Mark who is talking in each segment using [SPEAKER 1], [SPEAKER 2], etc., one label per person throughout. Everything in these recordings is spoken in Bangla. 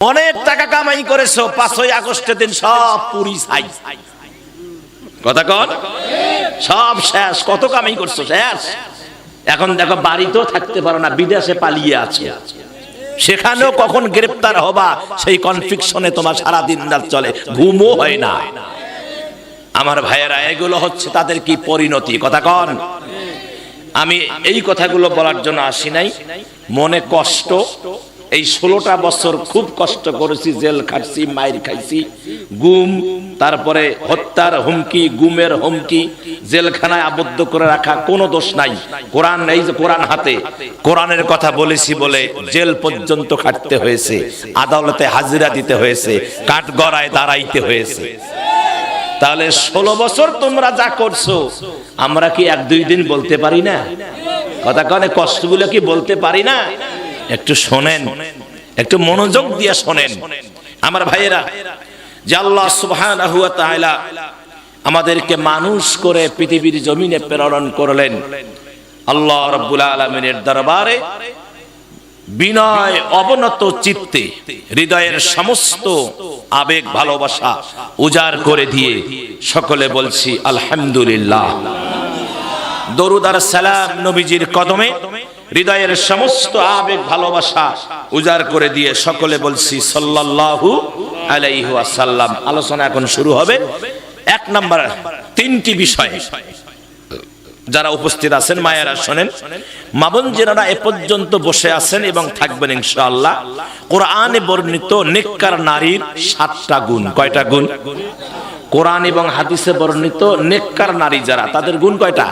[SPEAKER 1] অনেক টাকা কামাই করেছো, 5ই আগস্টের দিন সব পুরি ছাই। কথা কন, সব শেষ। কত কামাই করছো, শেষ। এখন দেখো বাড়িতেও থাকতে পারো না, বিদেশে পালিয়ে আছো। সেখানেও কখন গ্রেফতার হবা সেই কনফিউশনে তোমার সারা দিন রাত চলে, ঘুমও হয় না। আমার ভাইয়েরা, এগুলো হচ্ছে তাদের কি পরিণতি। কথা কন। আমি এই কথাগুলো বলার জন্য আসি নাই। মনে কষ্ট, এই 16টা বছর খুব কষ্ট করেছি, জেল খাটছি, মাইর খাইছি, গুম, তারপরে হত্যার হুমকি, গুমের হুমকি, জেলখানায় আবদ্ধ করে রাখা, কোনো দোষ নাই। কোরআন, এই যে কোরআন হাতে, কোরআনের কথা বলেছি বলে জেল পর্যন্ত খাটতে হয়েছে, আদালতে হাজিরা দিতে হয়েছে, কাঠগড়ায় দাঁড়াইতে হয়েছে। তাহলে 16 বছর তোমরা যা করছো, আমরা কি 1-2 দিন বলতে পারি না? কথা কনে, কষ্টগুলো কি বলতে পারি না? একটু শোনেন, একটু মনোযোগ দিয়ে শোনেন আমার ভাইয়েরা। যে আল্লাহ সুবহানাহু ওয়া তাআলা আমাদেরকে মানুষ করে পৃথিবীর জমিনে প্রেরণ করলেন, আল্লাহ রাব্বুল আলামিনের দরবারে বিনয় অবনত চিত্তে হৃদয়ের সমস্ত আবেগ ভালোবাসা উজাড় করে দিয়ে সকলে বলছি আলহামদুলিল্লাহ। দরুদ আর সালাম নবীজির কদমে হৃদয়ের সমস্ত আবেগ ভালোবাসা উজাড় করে দিয়ে সকলে বলছি সাল্লাল্লাহু আলাইহি ওয়াসাল্লাম। আলোচনা এখন শুরু হবে। 1 নাম্বার 3টি বিষয় যারা উপস্থিত আছেন মায়েরা শোনেন, মা বোন যারা এ পর্যন্ত বসে আছেন এবং থাকবেন ইনশাআল্লাহ। কোরআনে বর্ণিত নেককার নারীর 7টা গুণ। কয়টা গুণ? কোরআন এবং হাদিসে বর্ণিত নেককার নারী যারা, তাদের গুণ কয়টা?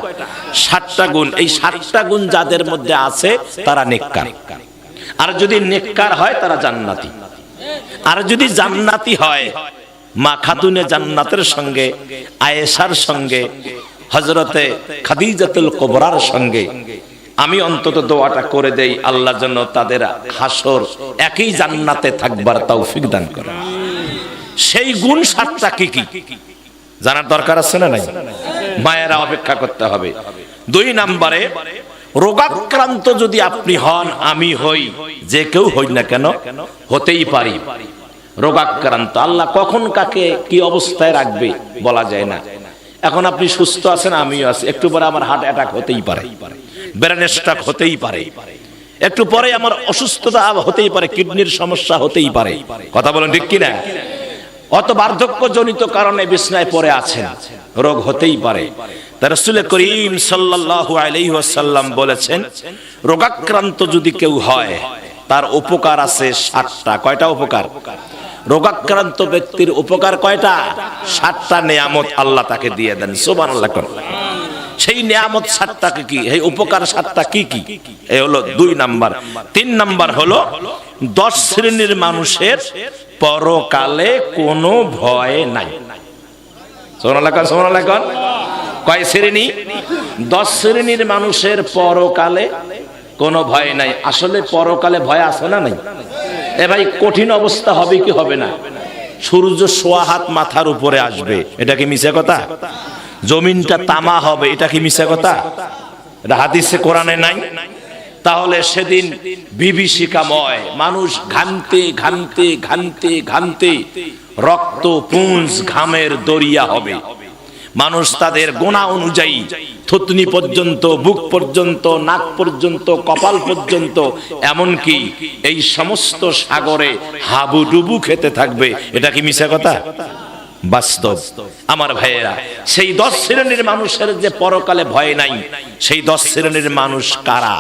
[SPEAKER 1] 7টা গুণ। এই 7টা গুণ যাদের মধ্যে আছে তারা নেককার। আর যদি নেককার হয় তারা জান্নাতি। আর যদি জান্নাতি হয়, মা খাতুনে জান্নাতের সঙ্গে, আয়েশার সঙ্গে, হযরতে খাদিজাতুল কুবরার সঙ্গে আমি অন্তত দোয়াটা করে দেই, আল্লাহ যেন তাদের হাসর একই জান্নাতে থাকবার তৌফিক দান করে। সেই গুণ 7টা কি কি জানার দরকার আছে না নাই? মায়েরা অপেক্ষা করতে হবে। 2 নম্বরে, রোগাক্রান্ত যদি আপনি হন, আমি হই, যে কেউ হই না কেন, হতেই পারি রোগাক্রান্ত। আল্লাহ কখন কাকে কি অবস্থায় রাখবে বলা যায় না। এখন আপনি সুস্থ আছেন, আমিও আছি, একটু পরে আমার হার্ট অ্যাটাক হতেই পারে, ব্রেন স্ট্রোক হতেই পারে, একটু পরে আমার অসুস্থতা হতেই পারে, কিডনির সমস্যা হতেই পারে। কথা বলেন ঠিক কিনা? অত বার্ধক্যজনিত কারণে বিছনায় পড়ে আছেন, রোগ হতেই পারে। তাই রাসূল করিম সাল্লাল্লাহু আলাইহি ওয়াসাল্লাম বলেছেন, রোগাক্রান্ত যদি কেউ হয় তার উপকার আছে 7টা। কয়টা উপকার? রোগাক্রান্ত ব্যক্তির উপকার কয়টা? 7টা নিয়ামত আল্লাহ তাকে দিয়ে দেন। সুবহানাল্লাহ। সেই নিয়ামত 7টা কি? এই উপকার 7টা কি কি? এই হলো 2 নাম্বার। 3 নাম্বার হলো 10 শ্রেণীর মানুষের পরকালে কোনো ভয় নাই। সুবহানাল্লাহ। কয় শ্রেণী? 10 শ্রেণীর মানুষের পরকালে কোনো ভয় নাই। আসলে পরকালে ভয় আছে না নাই? এ ভাই, কঠিন অবস্থা হবে কি হবে না? সূর্য 1.25 হাত মাথার উপরে আসবে, এটা কি মিছা কথা? জমিনটা তামা হবে, এটা কি মিছা কথা? এটা হাদিসে কোরআনে নাই। তাহলে সেদিন বিভীষিকাময়, মানুষ ঘামতে ঘামতে ঘামতে ঘামতে রক্ত পুঞ্জ ঘামের দরিয়া হবে। মানুষ তাদের গোনা অনুযায়ী থুতনি পর্যন্ত, বুক পর্যন্ত, নাক পর্যন্ত, কপাল পর্যন্ত, এমনকি এই সমস্ত সাগরে হাবুডুবু খেতে থাকবে। এটা কি মিছা কথা? বাস্তব। আমার ভাইয়েরা, সেই 10 শ্রেণীর মানুষের যে পরকালে ভয় নাই, সেই 10 শ্রেণীর মানুষ কারা?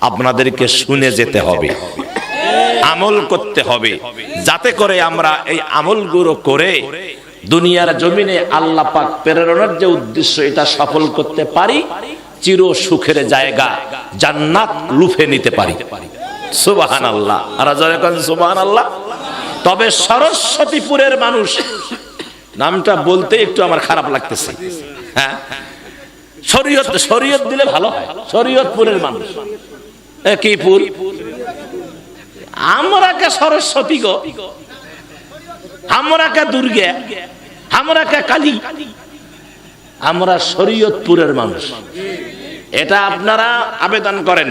[SPEAKER 1] আপনাদেরকে শুনে যেতে হবে, আমল করতে হবে, যাতে করে আমরা এই আমলগুলো করে দুনিয়ার জমিনে আল্লাহ পাক প্রেরণের যে উদ্দেশ্য, এটা সফল করতে পারি, চির সুখের জায়গা জান্নাত লুফে নিতে পারি। সুবহানাল্লাহ। আর যারা কোন সুবহানাল্লাহ। তবে সরস্বতীপুরের মানুষ, নামটা বলতে একটু আমার খারাপ লাগতেছে। হ্যাঁ, শরীয়ত দিলে ভালো হয়। শরীয়তপুরের মানুষ, কি পুর? আমরা কে সরস্বতী গো, আমরা কে দুর্গা, আমরা কে কালী, আমরা শরীয়তপুরের মানুষ। এটা আপনারা আবেদন করেন,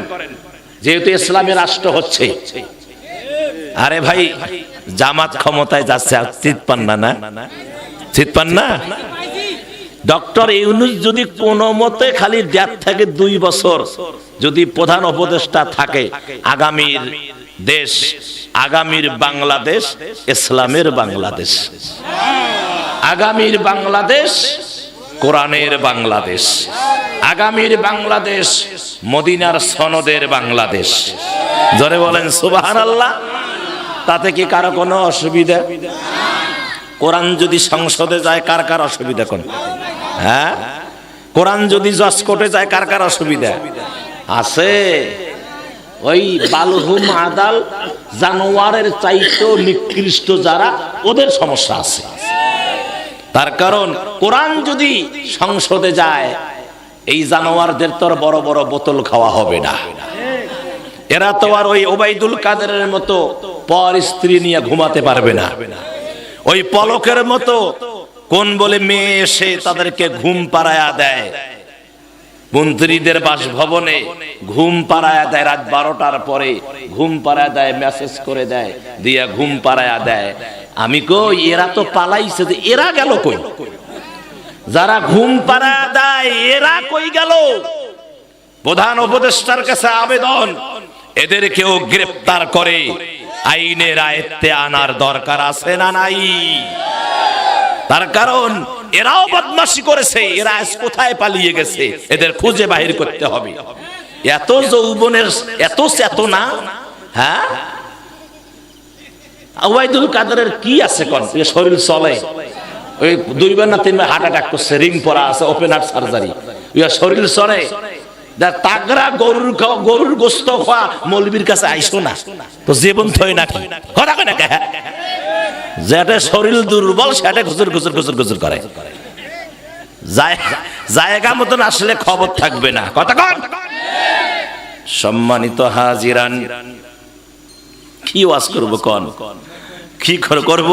[SPEAKER 1] যেহেতু ইসলামী রাষ্ট্র হচ্ছে। আরে ভাই, জামাত ক্ষমতায় যাচ্ছে, চিত পান না? না চিত পান না? ডক্টর ইউনূস যদি কোনো মতে খালি 1.5 থেকে 2 বছর যদি প্রধান উপদেষ্টা থাকে, আগামীর দেশ, আগামীর বাংলাদেশ ইসলামের বাংলাদেশ, আগামীর বাংলাদেশ কোরআনের বাংলাদেশ, আগামীর বাংলাদেশ মদিনার সনদের বাংলাদেশ। জোরে বলেন সুবহানাল্লাহ। তাতে কি কারো কোনো অসুবিধা? কোরআন যদি সংসদে যায় কার কার অসুবিধা? কোন হ্যাঁ, কোরআন যদি জজ কোর্টে যায় কার কার অসুবিধা আছে? ওই বালহুম আদাল জানোয়ারের চাইতেও নিকৃষ্ট যারা, ওদের সমস্যা আছে। তার কারণ কোরআন যদি সংসদে যায়, এই জানোয়ারদের তো বড় বড় বোতল খাওয়া হবে না। এরা তো আর ওই ওবাইদুল কাদেরের মতো পর স্ত্রী নিয়ে ঘুমাতে পারবে না। ওই পলকের মতো কোন বলে মেয়ে এসে তাদেরকে ঘুম পাড়ায়া দেয়, মন্ত্রীদের বাসভবনে ঘুম পাড়ায়া দেয়, রাত 12টার পরে ঘুম পাড়ায়া দেয়, মেসেজ করে দেয়, দিয়া ঘুম পাড়ায়া দেয়। আমি কই এরা তো পালাইছে, যে এরা গেল কই? যারা ঘুম পাড়ায়া দেয় এরা কই গেল? প্রধান উপদেষ্টার কাছে আবেদন, এদেরকেও গ্রেফতার করে আইনের আয়ত্তে আনার দরকার আছে না নাই? তার কারণ এরাও বদমাশি করেছে, এরা আজ কোথায় পালিয়ে গেছে, এদের খুঁজে বাহির করতে হবে। এত যৌবনের এত চেতনা, হ্যাঁ? ওবাইদুল কাদেরের কি আছে কোন? শরীর চলে, ওই 2 বার না 3 বার হার্ট অ্যাটাক করছে, রিং পরা আছে, ওপেন হার্ট সার্জারি, শরীর চলে। তাগরা গরুর গোস্ত খাওয়া মৌলবীর কাছে আইসো না তো জীবন থই নাকি? কথা কয় না কে? যেটা শরীর দুর্বল সেটা ঘুজুর ঘুজুর ঘুজুর ঘুজুর করে, জায়গা মতন আসলে খবর থাকবে না। কথা কন। সম্মানিত হাজিরান, কি ওয়াজ করব কোন? কি করব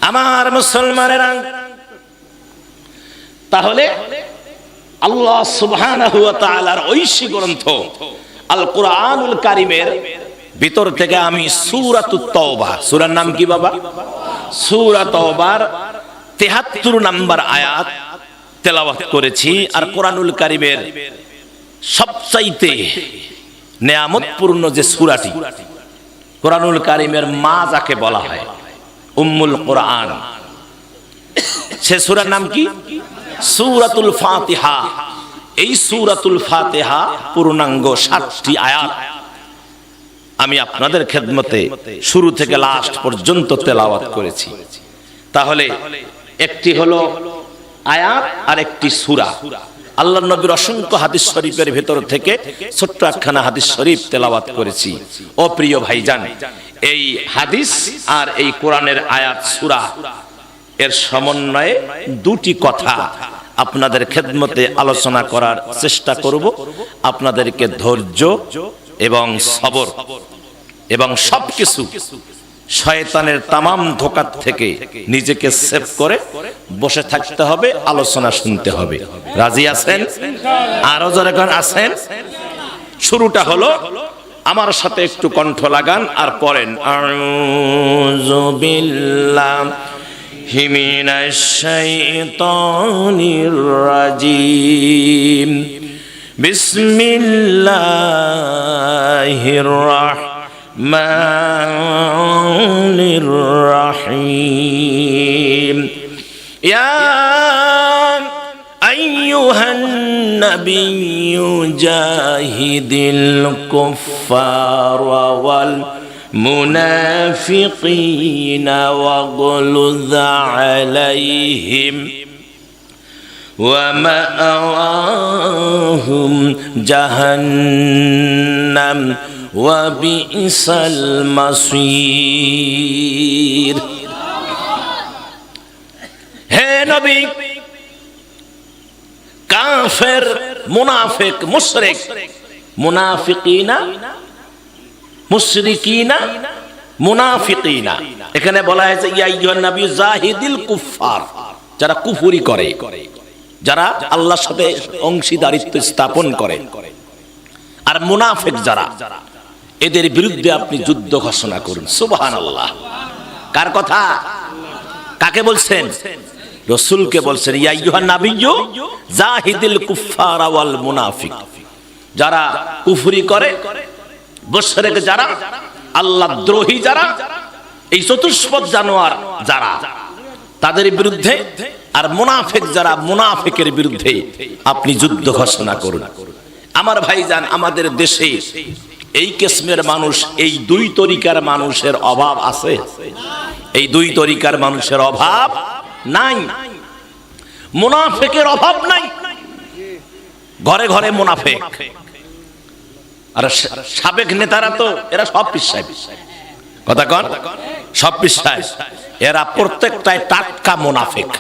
[SPEAKER 1] আমার মুসলমানেরা? তাহলে আল্লাহ সুবহানাহু ওয়া তাআলার ঐশী গ্রন্থ আল কুরআনুল কারীমের ভিতর থেকে আমি সূরাতুত তাওবা, সূরার নাম কি বাবা? সূরা তাওবার 73 নম্বর আয়াত তেলাওয়াত করেছি। আর কুরআনুল কারীমের সবচাইতে নিয়ামতপূর্ণ যে সূরাটি, কুরআনুল কারীমের মা যাকে বলা হয়, উম্মুল কুরআন, সে সূরার নাম কি? সূরাতুল ফাতিহা। এই সূরাতুল ফাতিহা পূর্ণাঙ্গ 60টি আয়াত আমি আপনাদের খেদমতে শুরু থেকে লাস্ট পর্যন্ত তেলাওয়াত করেছি। তাহলে একটি হলো আয়াত আর একটি সূরা। আল্লাহর নবীর অসংখ্য হাদিস শরীফের ভেতর থেকে ছোট্ট একখানা হাদিস শরীফ তেলাওয়াত করেছি। ও প্রিয় ভাইজান, এই হাদিস আর এই কোরআনের আয়াত সূরা এর সমন্বয়ে 2টি কথা আপনাদের খেদমতে আলোচনা করার চেষ্টা করব। আপনাদেরকে ধৈর্য এবং সবর এবং সবকিছু শয়তানের তামাম ধোঁকা থেকে নিজেকে সেভ করে বসে থাকতে হবে, আলোচনা শুনতে হবে। রাজি আছেন? আরো যখন আছেন, শুরুটা হলো, আমার সাথে একটু কণ্ঠ লাগান আর পড়েন, আউযু বিল্লাহি মিনাশ শাইতানির রাজিম, বিসমিল্লাহির রাহমানির রাহিম। ইয়া আইয়ুহান নাবিয়্যু জাহিদিল কুফফারা ওয়াল মুনাফিকিনা ওয়াগলুয আলাইহিম ومأواهم جهنم وبئس المصير। হে নবী, কাফের, মুনাফিক, মুশরিক, মুনাফিকিনা, মুশরিকিনা, মুনাফিকিনা, এখানে বলা হয়েছে ইয়া আইয়ুহান নবী জাহিদিল কুফফার, যারা কুফরি করে, যারা আল্লাহর সাথে অংশীদারিত্ব স্থাপন করে, আর মুনাফিক যারা, এদের বিরুদ্ধে আপনি যুদ্ধ ঘোষণা করুন। সুবহানাল্লাহ। কার কথা? কাকে বলছেন? রাসূলকে বলছেন, ইয়া আইয়ুহান নাবিয়্যু জাহিদিল কুফফারা ওয়াল মুনাফিক। যারা কুফরি করে, মুশরিক যারা, আল্লাহ দ্রোহী যারা, এই চতুষ্পদ জানোয়ার যারা, তাদের বিরুদ্ধে, আর মুনাফিক যারা, মুনাফিকের বিরুদ্ধে আপনি যুদ্ধ ঘোষণা করুন। আমার ভাইজান, আমাদের দেশে এই কিসমের মানুষ, এই দুই তরিকার মানুষের অভাব আছে? এই দুই তরিকার মানুষের অভাব নাই, মুনাফিকের অভাব নাই। ঘরে ঘরে মুনাফিক। আর সাবেক নেতারা তো এরা সব পিসায়, কথা কন, সব পিসায়। এরা প্রত্যেকটাই টাটকা মুনাফিক।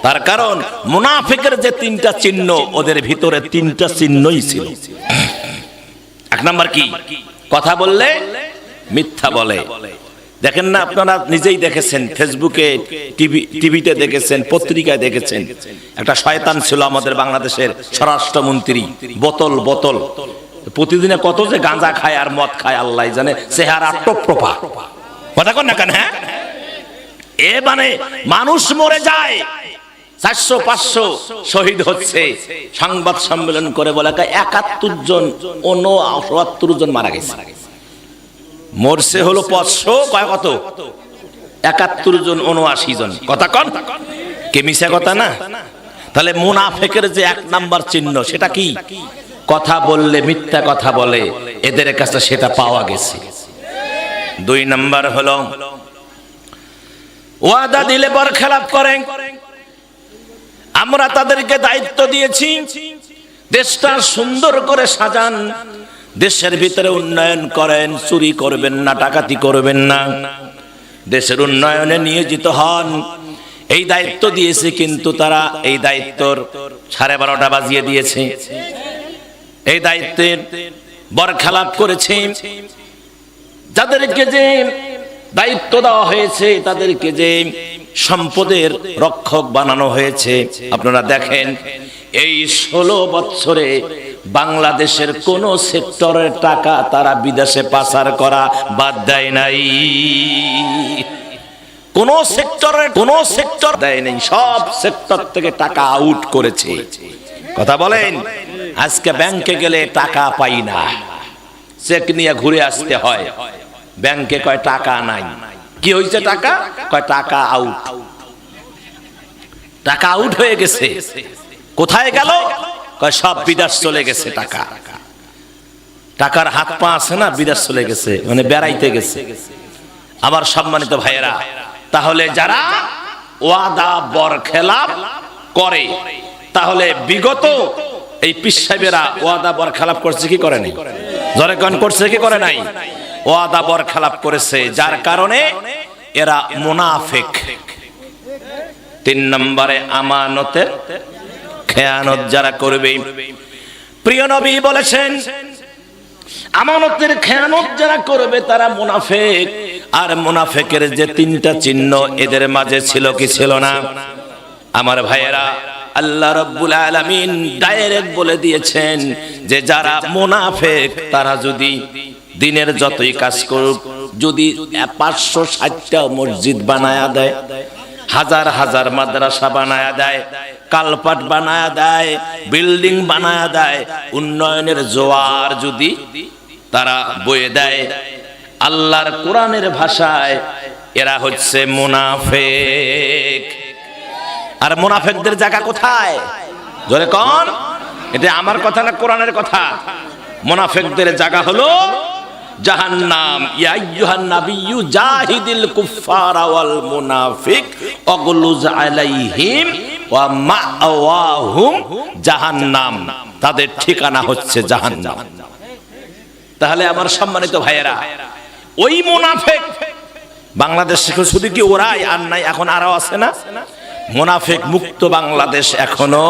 [SPEAKER 1] তার কারণ মুনাফিকের যে তিনটা চিহ্ন, ওদের ভিতরে তিনটা চিহ্নই ছিল। এক নাম্বার কি? কথা বললে মিথ্যা বলে। দেখেন না, আপনারা নিজেই দেখেছেন, ফেসবুকে, টিভিতে দেখেছেন, পত্রিকায় দেখেছেন। একটা শয়তান ছিল আমাদের বাংলাদেশের স্বরাষ্ট্রমন্ত্রী, বোতল বোতল প্রতিদিনে কত যে গাঁজা খায় আর মদ খায় আল্লাহ জানে, চেহারা টপটপা। কথা কন না কেন? হ্যাঁ, এ মানে মানুষ মরে যায়, 400-500 শহীদ হচ্ছে, সংবাদ সম্মেলন করে বলে 71 জন, 79 জন মারা গেছে। মরছে হলো 500, কয় কত? 71 জন, 79 জন। কথা কন, কে মিছা কথা না? তাহলে মুনাফিকের যে এক নাম্বার চিহ্ন, সেটা কি? কথা বললে মিথ্যা কথা বলে, এদের কাছে সেটা পাওয়া গেছে। 2 নাম্বার হলো ওয়াদা দিলে বরখেলাপ করেন। আমরা তাদেরকে দায়িত্ব দিয়েছি, দেশটা সুন্দর করে সাজান, দেশের ভিতরে উন্নয়ন করেন, চুরি করবেন না, ডাকাতি করবেন না, দেশের উন্নয়নে নিয়োজিত হন। এই দায়িত্ব দিয়েছে, কিন্তু তারা এই দায়িত্বর 12:30 বাজিয়ে দিয়েছে। এই দায়িত্বের বরখেলাপ করেছে। যাদেরকে যে দায়িত্ব দেওয়া হয়েছে, তাদেরকে যে সম্পদের রক্ষক বানানো হয়েছে, আপনারা দেখেন এই 16 বছরে বাংলাদেশের কোন সেক্টরের টাকা তারা বিদেশে পাচার করা বাদ দেয় নাই। কোন সেক্টর দেয় নাই, সব সেক্টর থেকে টাকা আউট করেছে। কথা বলেন, আজকে ব্যাংকে গেলে টাকা পাই না, চেক নিয়ে ঘুরে আসতে হয়। ব্যাংকে কয় টাকা নাই। কি হয়েছে? টাকা কয় টাকা আউট। টাকা আউট হয়ে গেছে। কোথায় গেল? কয় সব বিদেশ চলে গেছে। টাকা, টাকার হাত পা আছে না, বিদেশ চলে গেছে, মানে বেড়াইতে গেছে। আমার সম্মানিত ভাইয়েরা, তাহলে যারা ওয়াদা বরখেলাপ করে, তাহলে বিগত এই পীর সাহেবেরা ওয়াদা বরখেলাপ করছে কি করে নাই? জোরে কোন করছে কি করে নাই? ওয়াদা বরখেলাপ করেছে, যার কারণে এরা মুনাফিক। 3 নম্বরে আমানতের খেয়ানত যারা করবে, প্রিয় নবী বলেছেন আমানতের খেয়ানত যারা করবে তারা মুনাফিক। আর মুনাফিকের যে 3টা চিহ্ন এদের মাঝে ছিল কি ছিল না? আমার ভাইয়েরা, আল্লাহ রাব্বুল আলামিন ডাইরেক্ট বলে দিয়েছেন যে যারা মুনাফিক তারা যদি দিনের যতই কাজ করুক, যদি 560টা মসজিদ বানায়া দেয়, হাজার হাজার মাদ্রাসা বানায়া দেয়, কালপাট বানায়া দেয়, বিল্ডিং বানায়া দেয়, উন্নয়নের জোয়ার যদি তারা বয়ে দেয়, আল্লাহর কোরআনের ভাষায় এরা হচ্ছে মুনাফিক। আর মুনাফিকদের জায়গা কোথায়? জোরে কোন? এটা আমার কথা না, কোরআনের কথা। মুনাফিকদের জায়গা হলো জাহান্নাম। ইয়া আইয়ুহান নাবিয়্যু জাহিদিল কুফফারা ওয়াল মুনাফিক ওয়াগলুজ আলাইহিম ওয়া মাআওয়াহুম জাহান্নাম। তাদের ঠিকানা হচ্ছে জাহান্নাম। তাহলে আমার সম্মানিত ভাইয়েরা, ওই মুনাফিক বাংলাদেশে শুধু কি ওরাই আর নাই, এখন আরো আছে না? মুনাফিক মুক্ত বাংলাদেশ এখনো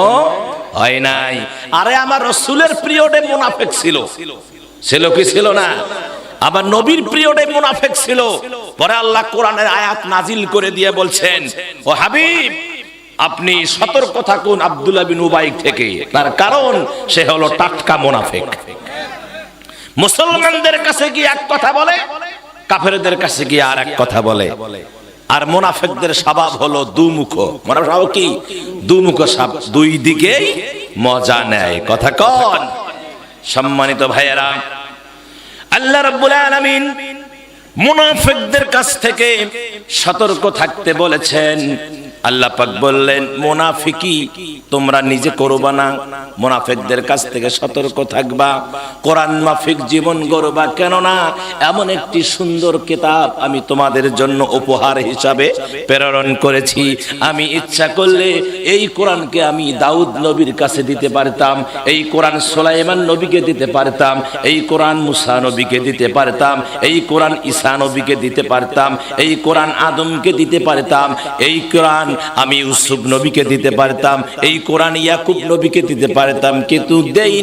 [SPEAKER 1] হয় নাই। আরে আমার রাসূলের পিরিয়ডে মুনাফিক ছিল, ছিল কি ছিল না? আবার নবীর পিরিয়ডে মুনাফিক ছিল। পরে আল্লাহ কোরআনের আয়াত নাজিল করে দিয়ে বলছেন, ও হাবিব আপনি সতর্ক থাকুন আব্দুল্লাহ বিন উবাই থেকে, তার কারণ সে হলো টাটকা মুনাফিক। মুসলমানদের কাছে গিয়ে এক কথা বলে, কাফেরদের কাছে গিয়ে আর এক কথা বলে। আর মুনাফিকদের স্বভাব হলো দুমুখ। মুনাফিক স্বভাব কি? দুমুখ সাপ, দুই দিকেই মজা নেয়। কথা কন। সম্মানিত ভাইয়েরা, আল্লাহ রাব্বুল আলামিন মুনাফিকদের কাছ থেকে সতর্ক থাকতে বলেছেন। আল্লাহ পাক বললেন, মুনাফিকি তোমরা নিজে করবা না, মুনাফিকদের কাছ থেকে সতর্ক থাকবা, কোরআন মাফিক জীবন গড়বা। কেননা এমন একটি সুন্দর কিতাব আমি তোমাদের জন্য উপহার হিসাবে প্রেরণ করেছি। আমি ইচ্ছা করলে এই কোরআনকে আমি দাউদ নবীর কাছে দিতে পারতাম, এই কোরআন সুলাইমান নবীকে দিতে পারতাম, এই কোরআন মুসা নবীকে দিতে পারতাম, এই কোরআন ঈসা নবীকে দিতে পারতাম, এই কোরআন আদমকে দিতে পারতাম, এই কোরআন আমি ইউসুফ নবীকে দিতে পারতাম, এই কোরআন ইয়াকুব নবীকে দিতে পারতাম, কিন্তু দেই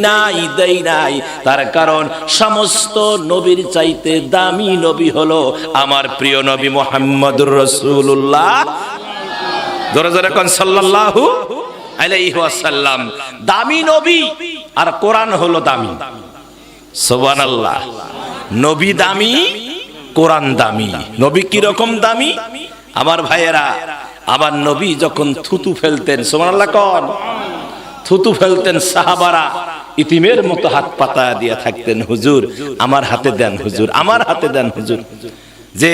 [SPEAKER 1] নাই। তার কারণ সমস্ত নবীর চাইতে দামি নবী হলো আমার প্রিয় নবী মুহাম্মদুর রাসূলুল্লাহ, জোরে জোরে কোন সাল্লাল্লাহু আলাইহি ওয়াসাল্লাম। দামি নবী আর কোরআন হলো দামি। সুবহানাল্লাহ। নবী দামি, কোরআন দামি। নবী কি রকম দামি? আমার ভাইয়েরা, আমার নবী যখন থুতু ফেলতেন, সুবহানাল্লাহ কোন, থুতু ফেলতেন, সাহাবারা ইতিমের মতো হাত পাতা দিয়ে থাকতেন, হুজুর আমার হাতে দেন, হুজুর আমার হাতে দেন, হুজুর। যে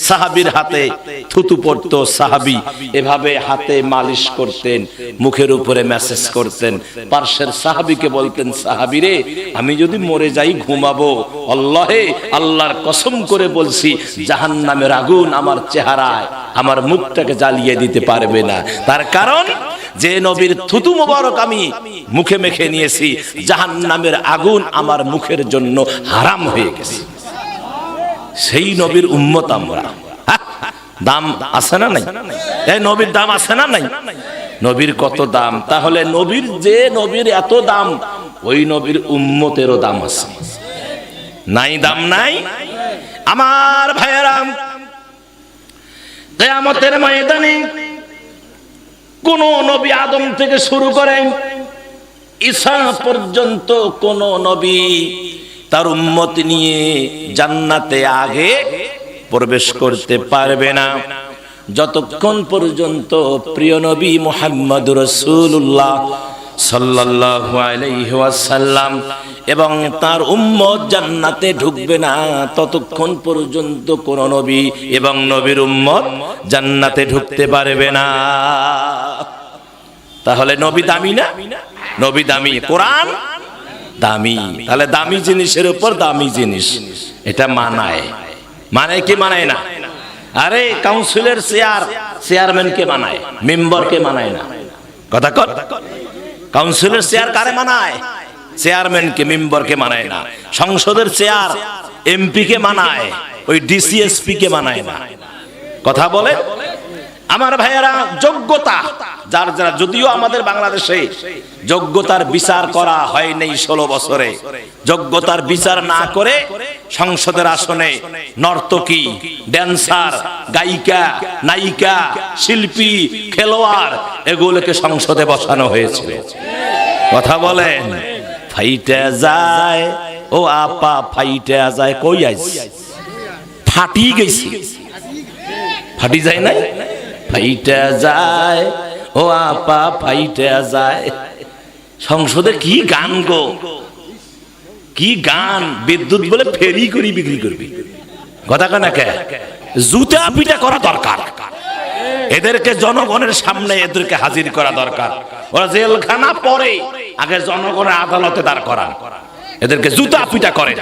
[SPEAKER 1] সাহাবীর হাতে থুতু পড়তো, সাহাবী এভাবে হাতে মালিশ করতেন, মুখের উপরে মেসেজ করতেন। পার্শ্বের সাহাবীকে বলতেন, সাহাবী রে, আমি যদি মরে যাই ঘুমাবো, আল্লাহে আল্লাহর কসম করে বলছি জাহান্নামের আগুন আমার চেহারায়, আমার মুখটাকে জ্বালিয়ে দিতে পারবে না। তার কারণ যে নবীর থুতু মোবারক আমি মুখে মেখে নিয়েছি, জাহান্নামের আগুন আমার মুখের জন্য হারাম হয়ে গেছে। সেই নবীর উম্মত আমরা। দাম আছে না নাই? এই নবীর দাম আছে না নাই? নবীর কত দাম। তাহলে নবীর, যে নবীর এত দাম, ওই নবীর উম্মতেরও দাম আছে, নাই দাম নাই? আমার ভাইয়েরা, কিয়ামতের ময়দানে কোন নবী আদম থেকে শুরু করে ঈসা পর্যন্ত কোন নবী তার উম্মত নিয়ে জান্নাতে আগে প্রবেশ করতে পারবে না, যতক্ষণ পর্যন্ত প্রিয় নবী মুহাম্মদুর রাসূলুল্লাহ সাল্লাল্লাহু আলাইহি ওয়াসাল্লাম এবং তার উম্মত জান্নাতে ঢুকবে না, ততক্ষণ পর্যন্ত কোন নবী এবং নবীর উম্মত জান্নাতে ঢুকতে পারবে না। তাহলে নবী দামি না? নবী দামি, কোরআন দামি। তাহলে দামি জিনিসের উপর দামি জিনিস, এটা মানায়। মানায় কি মানায় না? আরে কাউন্সিলের চেয়ারম্যানকে মানায়, মেম্বারকে মানায় না। কথা কর। কাউন্সিলের চেয়ার কারে মানায়? চেয়ারম্যানকে, মেম্বারকে মানায় না। সংসদের চেয়ার এমপি কে মানায়, ওই ডিসিএসপি কে মানায় না। কথা বলে আমার ভাইয়েরা, যোগ্যতা যার যারা, যদিও আমাদের বাংলাদেশে যোগ্যতার বিচার করা হয় নাই 16 বছরে, যোগ্যতার বিচার না করে সংসদের আসনে নর্তকী, ড্যান্সার, গায়িকা, নায়িকা, শিল্পী, খেলোয়াড় এগুলোকে সংসদে বসানো হয়েছিল। কথা বলেন, ফাইটা যায় ও আপা, ফাইটা যায়, কই আইস ফাটি গেছি, ফাটি যায় নাই, ফাইটা যায় ও আপা, ফাইটা যায়। সংসদে কি গান গো, কি গান! বিদ্যুৎ বলে ফেরি করি বিক্রি করবি। কথা কেন? জুতা পিটা করা দরকার, এদেরকে জনগণের সামনে এদেরকে হাজির করা দরকার। ওরা জেলখানা পরে, আগে জনগণের আদালতে দাঁড় করা, এদেরকে জুতা পিটা করে।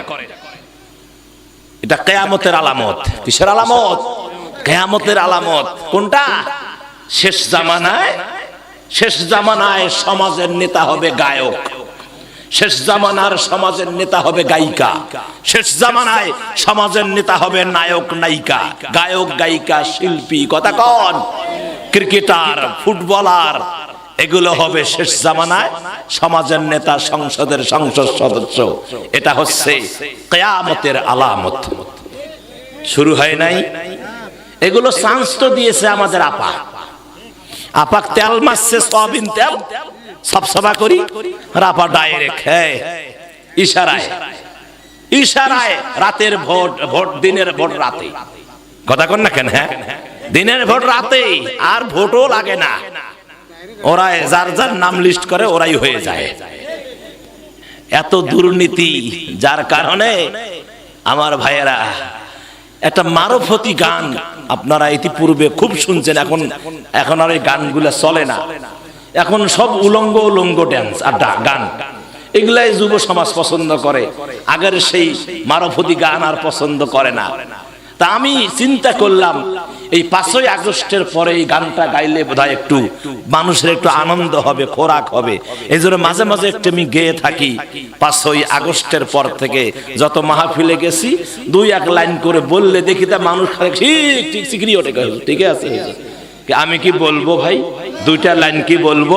[SPEAKER 1] এটা কিয়ামতের আলামত। কিসের আলামত? কিয়ামতের আলামত। কোনটা? শেষ জামানায়, শেষ জামানায় সমাজের নেতা হবে গায়ক, শেষ জামানার সমাজের নেতা হবে গায়িকা, শেষ জামানায় সমাজের নেতা হবে নায়ক নায়িকা, গায়ক গায়িকা, শিল্পী, কথা কন, ক্রিকেটার, ফুটবলার, এগুলো হবে শেষ জামানায় সমাজের নেতা, সংসদের সংসদ সদস্য। এটা হচ্ছে কিয়ামতের আলামত। শুরু হয় নাই? এগুলো চান্স তো দিয়েছে আমাদের আপা। আপাক তেল মারছে, সয়াবিন তেল, সব সবা করি, আর আপা ডাইরেক্ট ইশারায় ইশারায় রাতের ভোট, ভোট দিনের ভোট রাতে। কথা কন না কেন? হ্যাঁ, দিনের ভোট রাতে, আর ভোটও লাগে না, ওরাই যার যার নাম লিস্ট করে ওরাই হয়ে যায়। এত দুর্নীতি, যার কারণে আমার ভাইয়েরা একটা মারফতি গান আপনারা ইতিপূর্বে খুব শুনছেন, এখন আর এই গানগুলো চলে না, এখন সব উলঙ্গ উলঙ্গ ড্যান্স আর গান, এগুলাই যুব সমাজ পছন্দ করে, আগের সেই মারফতি গান আর পছন্দ করে না। তা আমি চিন্তা করলাম এই 5ই আগস্টের পরে এই গানটা গাইলে বোধহয় একটু মানুষের একটু আনন্দ হবে, খোরাক হবে। এই জন্য মাঝে মাঝে একটু আমি গেয়ে থাকি। 5ই আগস্টের পর থেকে যত মাহফিলে গেছি 2-1 লাইন করে বললে দেখি তা মানুষ খালি ঠিক ঠিক সিকরি ওঠে, ঠিক আছে। আমি কি বলবো ভাই, 2টা লাইন কি বলবো?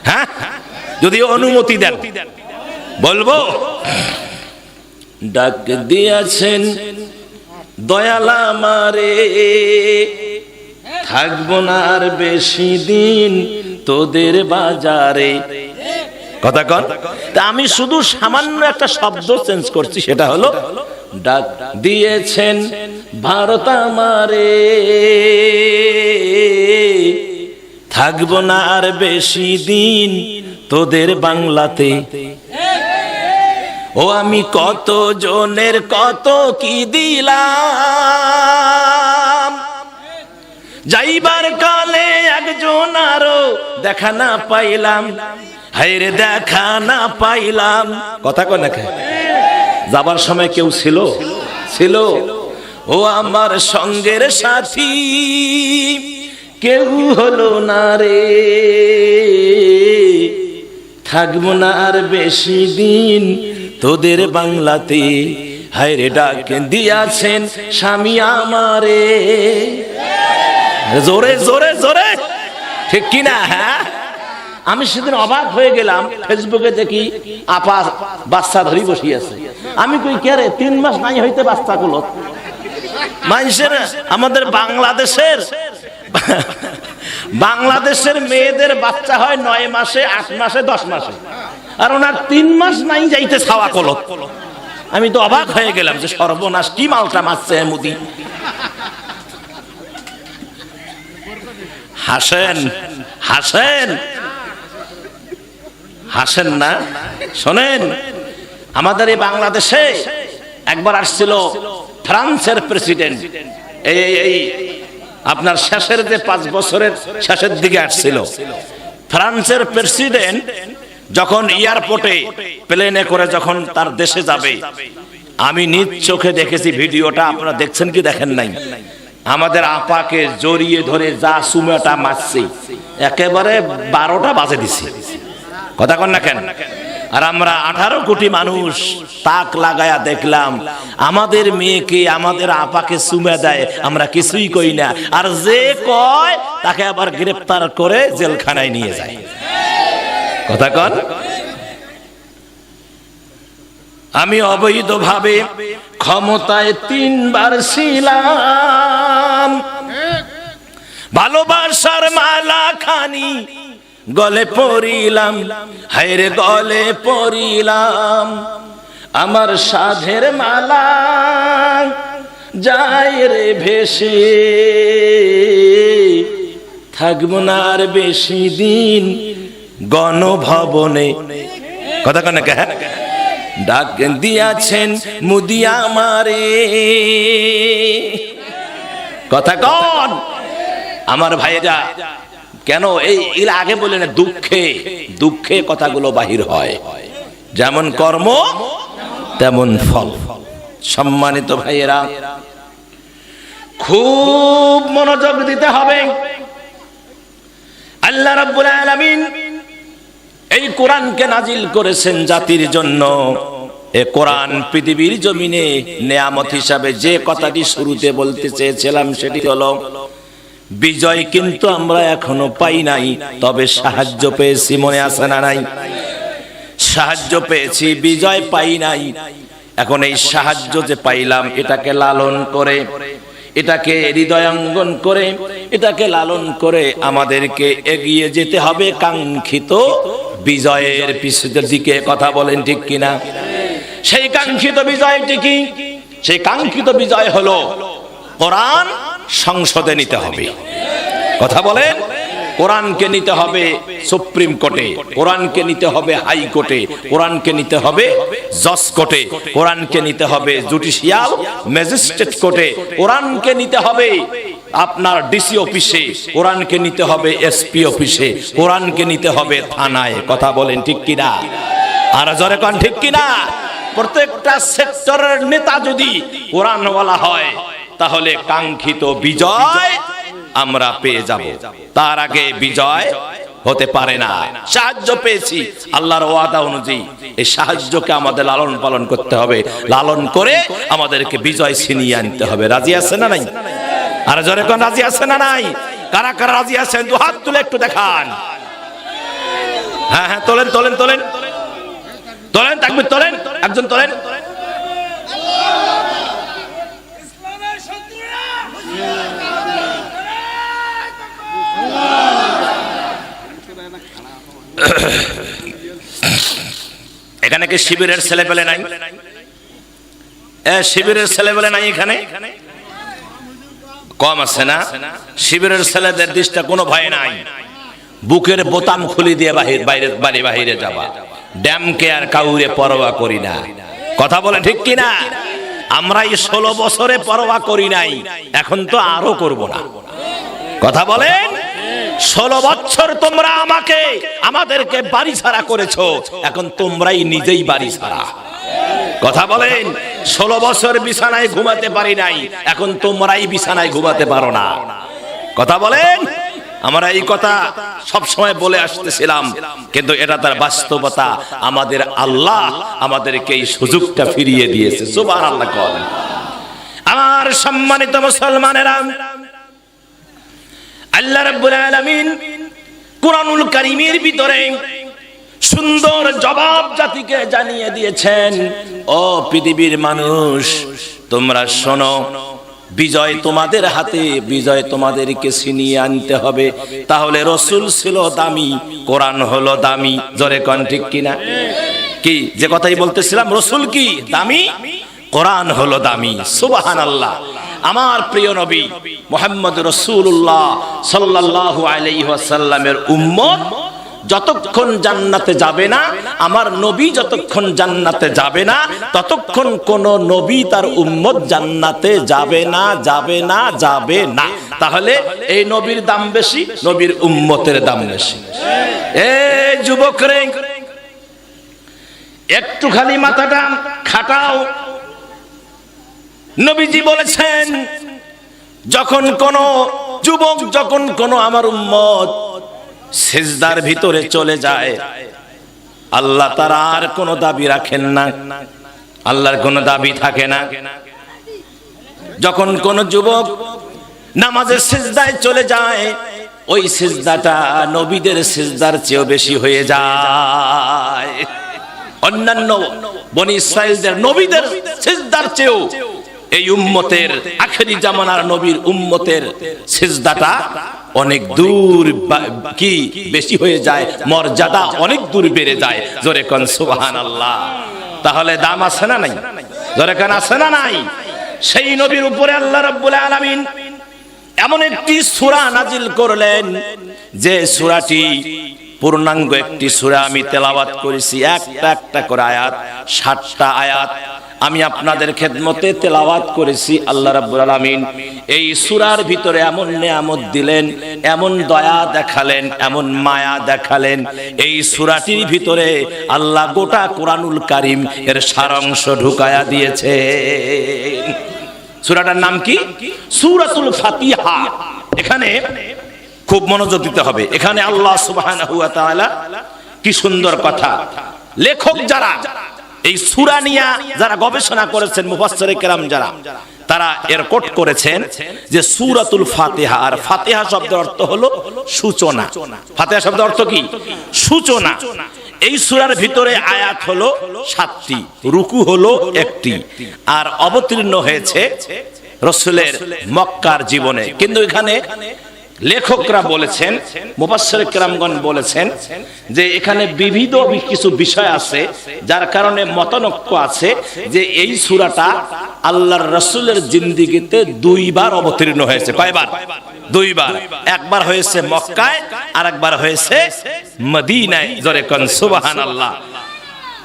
[SPEAKER 1] হ্যাঁ, যদি অনুমতি দেন বলবো। ডাক দিয়েছেন দয়াল আমারে, থাকবো না আর বেশি দিন তোদের বাজারে। কথা কন। তা আমি শুধু সামান্য একটা শব্দ চেঞ্জ করছি, সেটা হলো ডাক দিয়েছেন ভারত আমারে, থাকবো না আর বেশি দিন তোদের বাংলাতে। ও আমি কত জনের কত কি দিলাম, যাইবার কালে একজন আরো দেখা না পাইলাম, হায়রে দেখা না পাইলাম। কথা কয় না? যাবার সময় কেউ ছিল? ও আমার সঙ্গের সাথী কেউ হলো না রে, থাকবো না আর বেশি দিন তোদের বাংলাতে। হায়রে ডাক দিয়াছেন স্বামী আমারে, জোরে জোরে জোরে, ঠিক কিনা? হ্যাঁ, আমি সেদিন অবাক হয়ে গেলাম, ফেসবুকে দেখি আপা বাচ্চা ধরি বসিয়েছে। আমি কই কে রে, 3 মাস নাই হইতে বাচ্চা গুলো মানুষের, আমাদের বাংলাদেশের মেয়েদের বাচ্চা হয় 9 মাসে, 8 মাসে, 10 মাসে, আর ওনার 3 মাস নাই যাইতে ছাওয়া কলত। আমি তো অবাক হয়ে গেলাম যে সর্বনাশ, কি মালটা মারছে মুদি। হাসেন হাসেন হাসেন না। শোনেন, আমাদের এই বাংলাদেশে একবার আসছিল ফ্রান্সের প্রেসিডেন্ট, এই আপনার শেষের যে 5 বছরের শেষের দিকে আসছিল। ফ্রান্সের প্রেসিডেন্ট যখন এয়ারপোর্টে প্লেনে করে যখন তার দেশে যাবে, আমি নিজ চোখে দেখেছি ভিডিওটা, আপনারা দেখছেন কি দেখেন নাই? আমাদের আপাকে জড়িয়ে ধরে যা সুমাটা মারছে, একেবারে 12টা বাজে দিছে। কথা কন না কেন? আর আমরা 18 কোটি মানুষ তাক লাগায়া দেখলাম, আমাদের মেয়েকে আমাদের আপাকে চুমা দেয়, আমরা কিছুই কই না, আর যে কয় তাকে আবার গ্রেফতার করে জেলখানায় নিয়ে যায়। কথা কন। আমি অবৈধভাবে ক্ষমতায় 3 বার ছিলাম, ভালোবাসার মালা খানি গলে পরিলাম, হায়রে গলে পরিলাম, আমার সাধের মালা যায় রে ভেসে, থাকবো না আর বেশি দিন গণভবনে। কথা কন না? ডাক দিয়াছেন মুদি আমারে। কথা কন আমার ভাইরা। কেন এই আগে বলে না, দুঃখে দুঃখে কথাগুলো বাহির হয়, যেমন কর্ম তেমন ফল। সম্মানিত ভাইয়েরা, খুব মনোযোগ দিতে হবে। আল্লাহ রাব্বুল আলামিন এই কোরআনকে নাজিল করেছেন জাতির জন্য। এই কোরআন পৃথিবীর জমিনে নেয়ামত হিসাবে যে কথাটি শুরুতে বলতে চেয়েছিলাম সেটি হলো বিজয়, কিন্তু আমরা এখনো পাই নাই, তবে সাহায্য পেয়েছি। মনে আছে না নাই? সাহায্য পেয়েছি, বিজয় পাই নাই। এখন এই সাহায্য যে পাইলাম, এটাকে লালন করে, এটাকে হৃদয়ঙ্গন করে, এটাকে লালন করে আমাদেরকে এগিয়ে যেতে হবে কাঙ্ক্ষিত বিজয়ের পিছনের দিকে। কথা বলেন ঠিক কিনা? সেই কাঙ্ক্ষিত বিজয়টি কি? সেই কাঙ্ক্ষিত বিজয় হলো কোরআন সংসদে নিতে হবে। কথা বলেন, কোরআনকে নিতে হবে সুপ্রিম কোর্টে, কোরআনকে নিতে হবে হাইকোর্টে, কোরআনকে নিতে হবে জজ কোর্টে, কোরআনকে নিতে হবে জুডিশিয়াল ম্যাজিস্ট্রেট কোর্টে, কোরআনকে নিতে হবে আপনার ডিসি অফিসে, কোরআনকে নিতে হবে এসপি অফিসে, কোরআনকে নিতে হবে থানায়। কথা বলেন ঠিক কিনা? আর জোরে কোন ঠিক কিনা? প্রত্যেকটা সেক্টরের নেতা যদি কোরআনওয়ালা হয় তাহলে কাঙ্ক্ষিত বিজয় আমরা পেয়ে যাব। তার আগে বিজয় হতে পারে না। সাহায্য পেয়েছি আল্লাহর ওয়াদা অনুযায়ী, এই সাহায্যকে আমাদের লালন পালন করতে হবে, লালন করে আমাদেরকে বিজয় ছিনিয়ে আনতে হবে। রাজি আছেন না নাই? আর জোরে কোন রাজি আছেন না নাই? কারা কারা রাজি আছেন দু হাত তুলে একটু দেখান। হ্যাঁ হ্যাঁ, তোলেন তোলেন তোলেন তোলেন, তাকবীর তোলেন, একজন তোলেন। এখানে কি শিবিরের ছেলে পেলে নাই? শিবিরের ছেলে পেলে নাই এখানে? কম আছে না? শিবিরের ছেলেদের দৃষ্টা কোনো ভয় নাই, বুকের বোতাম খুলে দিয়ে বাইরে যাবা। ড্যামকে আর কাউরে পরোয়া করি না। কথা বলে ঠিক কিনা? আমরা এই 16 বছরে পরোয়া করি নাই, এখন তো আরো করব না। কথা বলেন, 16 বছর তোমরা আমাদেরকে বাড়ি ছাড়া করেছো, এখন তোমরাই নিজেই বাড়ি ছাড়া। কথা বলেন, 16 বছর বিছানায় ঘুমাতে পারি নাই, এখন তোমরাই বিছানায় ঘুমাতে পারো না। কথা বলেন, আমরা এই কথা সব সময় বলে আসতেছিলাম, কিন্তু এটা তার বাস্তবতা। আমাদের আল্লাহ আমাদেরকে এই সুযোগটা ফিরিয়ে দিয়েছে। সুবহানাল্লাহ। আমার সম্মানিত মুসলমানেরা, আল্লাহ রাব্বুল আলামিন কুরআনুল কারীমের ভিতরে সুন্দর জবাব জাতিকে জানিয়ে দিয়েছেন। ও পৃথিবীর মানুষ, তোমরা শোনো, বিজয় তোমাদের হাতে, বিজয় তোমাদেরকে ছিনিয়ে আনতে হবে। তাহলে রাসূল ছিল দামি, কোরআন হলো দামি। জোরে কোন ঠিক কিনা? কি যে কথাই বলতেছিলাম, রাসূল কি দামি, কোরআন হলো দামি। সুবহানাল্লাহ। আমার প্রিয় নবী মুহাম্মদ রাসূলুল্লাহ সাল্লাল্লাহু আলাইহি ওয়াসাল্লামের উম্মত যতক্ষণ জান্নাতে যাবে না, আমার নবী যতক্ষণ জান্নাতে যাবে না, ততক্ষণ কোন নবী তার উম্মত জান্নাতে যাবে না, যাবে না, যাবে না। তাহলে এই নবীর দাম বেশি, নবীর উম্মতের দাম বেশি। এই যুবকরে, একটু খালি মাথাটা খাটাও। নবীজি বলেছেন, যখন কোন যুবক, যখন কোন আমার উম্মত সিজদার ভিতরে চলে যায়, আল্লাহ তার আর কোনো দাবি রাখেন না, আল্লাহর কোনো দাবি থাকে না। যখন কোন যুবক নামাজের সিজদায় চলে যায়, ওই সিজদাটা নবীদের সিজদার চেয়েও বেশি হয়ে যায়। অন্যান্য বনি ইসরাইলদের নবীদের সিজদার চেয়েও এই উম্মতের, আখেরি জামানার নবীর উম্মতের সিজদাটা অনেক দূর কি বেশি হয়ে যায়, মর্যাদা অনেক দূর বেড়ে যায়। জোরে কোন সুবহানাল্লাহ। তাহলে দাম আছে না নাই? জোরে কোন আছে না নাই? সেই নবীর উপরে আল্লাহ রাব্বুল আলামিন এমন একটি সূরা নাজিল করলেন, যে সূরাটি পূর্ণাঙ্গ একটি সূরা। আমি তেলাওয়াত করেছি একটা একটা করে আয়াত, 60টা আয়াত আমি আপনাদের খেদমতে তেলাওয়াত করেছি। আল্লাহ রাব্বুল আলামিন এই সূরার ভিতরে এমন নিয়ামত দিলেন, এমন দয়া দেখালেন, এমন মায়া দেখালেন। এই সূরাটির ভিতরে আল্লাহ গোটা কোরআনুল কারীম এর সারাংশ ঢুকায়া দিয়েছে। সূরাটার নাম কি? সূরাতুল ফাতিহা। এখানে খুব মনোযোগ দিতে হবে। এখানে আল্লাহ সুবহানাহু ওয়া তাআলা কি সুন্দর কথা, লেখক যারা এই সূরা নিয়ে যারা গবেষণা করেছেন, মুফাসসিরে কেরাম যারা, তারা এর কোট করেছেন যে সূরাতুল ফাতিহা। আর ফাতিহা শব্দের অর্থ হলো সূচনা। ফাতিহা শব্দের অর্থ কি? সূচনা। এই সূরার ভিতরে আয়াত হলো 7টি, রুকু হলো 1টি, আর অবতীর্ণ হয়েছে রাসূলের মক্কার জীবনে। কিন্তু এখানে লেখকরা বলেছেন, মুফাসসির কেরামগণ বলেছেন যে এখানে বিবিধ কিছু বিষয় আছে যার কারণে মতানৈক্য আছে যে এই সূরাটা আল্লাহর রাসূলের জিন্দেগিতে দুইবার অবতীর্ণ হয়েছে। কয়বার? দুইবার। একবার হয়েছে মক্কায় আর একবার হয়েছে মদিনায়। জোরে কোন সুবহানাল্লাহ।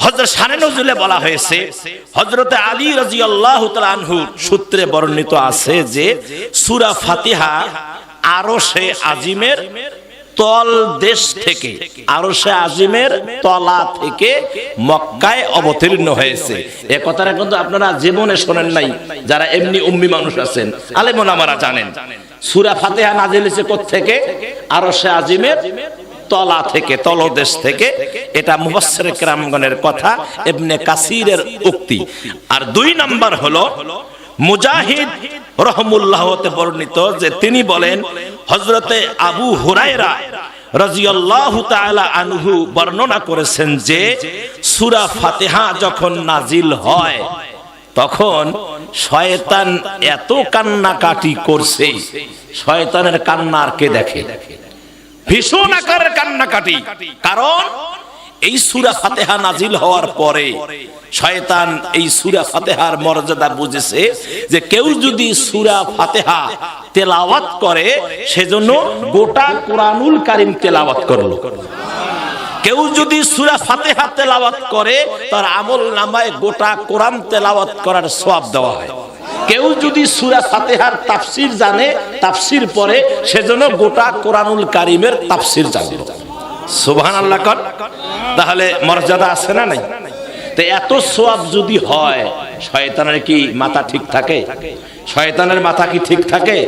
[SPEAKER 1] হযরত শানে নজুলে বলা হয়েছে, হযরত আলী রাদিয়াল্লাহু তাআলা আনহু সূত্রে বর্ণিত আছে যে সূরা ফাতিহা আরশে আজিমের তল দেশ থেকে, আরশে আজিমের তলা থেকে মক্কায় অবতীর্ণ হয়েছে। এই কথাটা কিন্তু আপনারা জীবনে শোনেন নাই, যারা এমনি উম্মি মানুষ আছেন, আলেম ওলামারা জানেন। সূরা ফাতিহা নাযিল হয়েছে কোথা থেকে? আরশে আজিমের তলা থেকে, তলদেশ থেকে। এটা মুফাসসির কেরামগণের কথা, ইবনে কাসিরের উক্তি। আর দুই নাম্বার হলো মুজাহিদ রাহমাহুল্লাহতে বর্ণিত যে তিনি বলেন, হযরতে আবু হুরায়রা রাদিয়াল্লাহু তাআলা আনহু বর্ণনা করেছেন যে সূরা ফাতিহা যখন নাজিল হয় তখন শয়তান এত কান্নাকাটি করছে, শয়তানের কান্না আর কে দেখে? ভীষণ আকারের কান্নাকাটি। কারণ এই সূরা ফাতিহা নাজিল হওয়ার পরে শয়তান এই সূরা ফাতিহার মর্যাদা বুঝেছে যে কেউ যদি সূরা ফাতিহা তেলাওয়াত করে সেজন্য গোটা কোরআনুল কারীম তেলাওয়াত করলো। কেউ যদি সূরা ফাতিহা তেলাওয়াত করে তার আমলনামায় গোটা কোরআন তেলাওয়াত করার সওয়াব দেওয়া হয়। কেউ যদি সূরা ফাতিহার তাফসীর জানে, তাফসীর পড়ে, সেজন্য গোটা কোরআনুল কারীমের তাফসীর জানলো। সুবহানাল্লাহ কোন। তাহলে মর্যাদা আছে না নাই? তো এত সওয়াব যদি হয়, শয়তানের কি মাথা ঠিক থাকে? শয়তানের মাথা কি ঠিক থাকে?